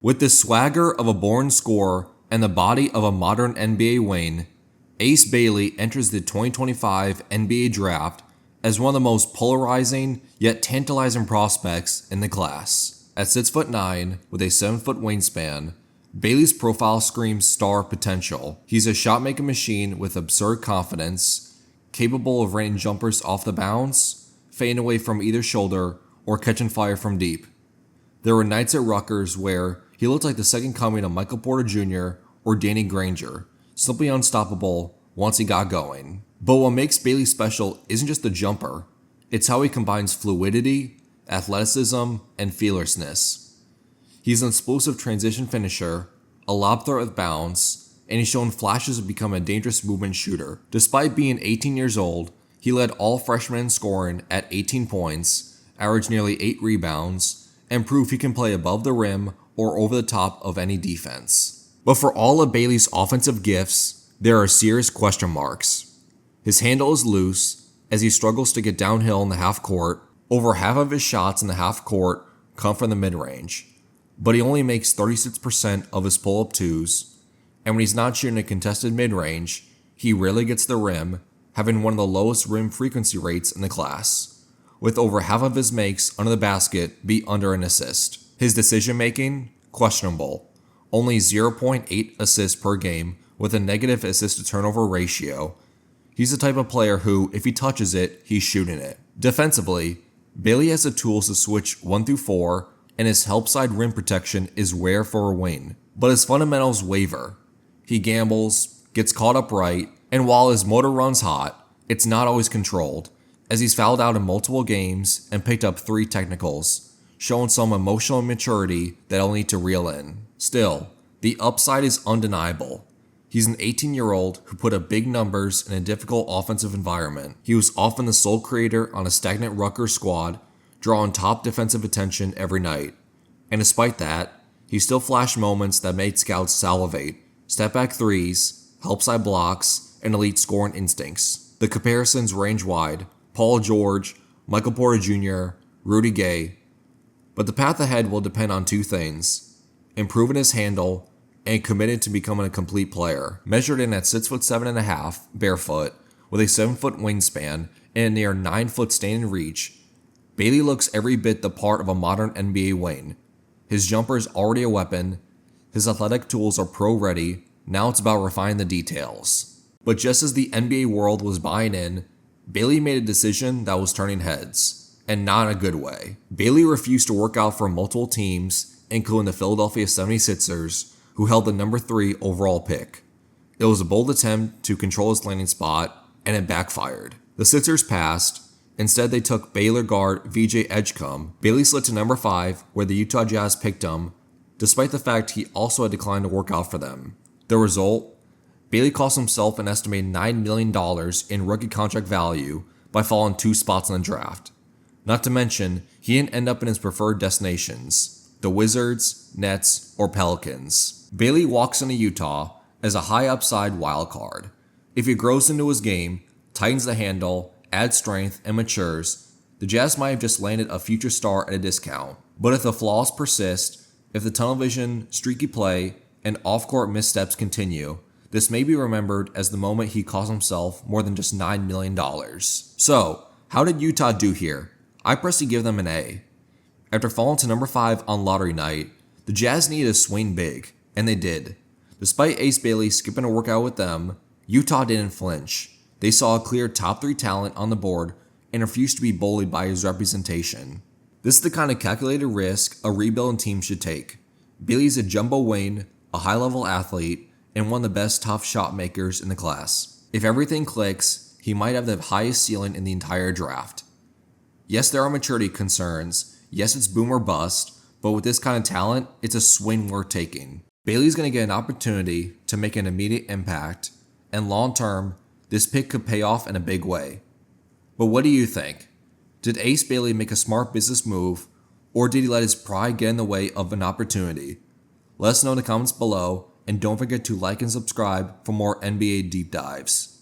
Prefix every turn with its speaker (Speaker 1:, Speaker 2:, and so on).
Speaker 1: With the swagger of a born scorer and the body of a modern NBA wing, Ace Bailey enters the 2025 NBA Draft as one of the most polarizing yet tantalizing prospects in the class. At 6'9", with a 7-foot wingspan, Bailey's profile screams star potential. He's a shot-making machine with absurd confidence, capable of raining jumpers off the bounce, fading away from either shoulder, or catching fire from deep. There were nights at Rutgers where he looked like the second coming of Michael Porter Jr. or Danny Granger, simply unstoppable once he got going. But what makes Bailey special isn't just the jumper, it's how he combines fluidity, athleticism, and fearlessness. He's an explosive transition finisher, a lob threat with bounce, and he's shown flashes of becoming a dangerous movement shooter. Despite being 18 years old, he led all freshmen in scoring at 18 points, averaged nearly 8 rebounds, and proved he can play above the rim or over the top of any defense. But for all of Bailey's offensive gifts, there are serious question marks. His handle is loose, as he struggles to get downhill in the half court. Over half of his shots in the half court come from the mid-range, but he only makes 36% of his pull-up twos, and when he's not shooting a contested mid-range, he rarely gets the rim, having one of the lowest rim frequency rates in the class, with over half of his makes under the basket be under an assist. His decision-making? Questionable. Only 0.8 assists per game with a negative assist-to-turnover ratio. He's the type of player who, if he touches it, he's shooting it. Defensively, Bailey has the tools to switch 1 through 4, and his help side rim protection is rare for a wing. But his fundamentals waver. He gambles, gets caught up right, and while his motor runs hot, it's not always controlled, as he's fouled out in multiple games and picked up 3 technicals, showing some emotional immaturity that I'll need to reel in. Still, the upside is undeniable. He's an 18-year-old who put up big numbers in a difficult offensive environment. He was often the sole creator on a stagnant Rutgers squad, drawing top defensive attention every night. And despite that, he still flashed moments that made scouts salivate: step-back threes, help-side blocks, and elite scoring instincts. The comparisons range wide: Paul George, Michael Porter Jr., Rudy Gay. But the path ahead will depend on 2 things: improving his handle and committed to becoming a complete player. Measured in at 6'7.5", barefoot, with a 7-foot wingspan and a near 9-foot standing reach, Bailey looks every bit the part of a modern NBA wing. His jumper is already a weapon, his athletic tools are pro-ready, now it's about refining the details. But just as the NBA world was buying in, Bailey made a decision that was turning heads, and not in a good way. Bailey refused to work out for multiple teams, including the Philadelphia 76ers, who held the number 3 overall pick. It was a bold attempt to control his landing spot, and it backfired. The Sixers passed. Instead, they took Baylor guard VJ Edgecombe. Bailey slid to number 5, where the Utah Jazz picked him, despite the fact he also had declined to work out for them. The result? Bailey cost himself an estimated $9 million in rookie contract value by falling 2 spots in the draft. Not to mention, he didn't end up in his preferred destinations: the Wizards, Nets, or Pelicans. Bailey walks into Utah as a high upside wild card. If he grows into his game, tightens the handle, adds strength, and matures, the Jazz might have just landed a future star at a discount. But if the flaws persist, if the tunnel vision, streaky play, and off-court missteps continue, this may be remembered as the moment he cost himself more than just $9 million. So, how did Utah do here? I personally give them an A. After falling to number 5 on lottery night, the Jazz needed to swing big, and they did. Despite Ace Bailey skipping a workout with them, Utah didn't flinch. They saw a clear top 3 talent on the board and refused to be bullied by his representation. This is the kind of calculated risk a rebuilding team should take. Bailey's a jumbo wing, a high-level athlete, and one of the best top shot makers in the class. If everything clicks, he might have the highest ceiling in the entire draft. Yes, there are maturity concerns. Yes, it's boom or bust, but with this kind of talent, it's a swing worth taking. Bailey's going to get an opportunity to make an immediate impact, and long-term, this pick could pay off in a big way. But what do you think? Did Ace Bailey make a smart business move, or did he let his pride get in the way of an opportunity? Let us know in the comments below, and don't forget to like and subscribe for more NBA deep dives.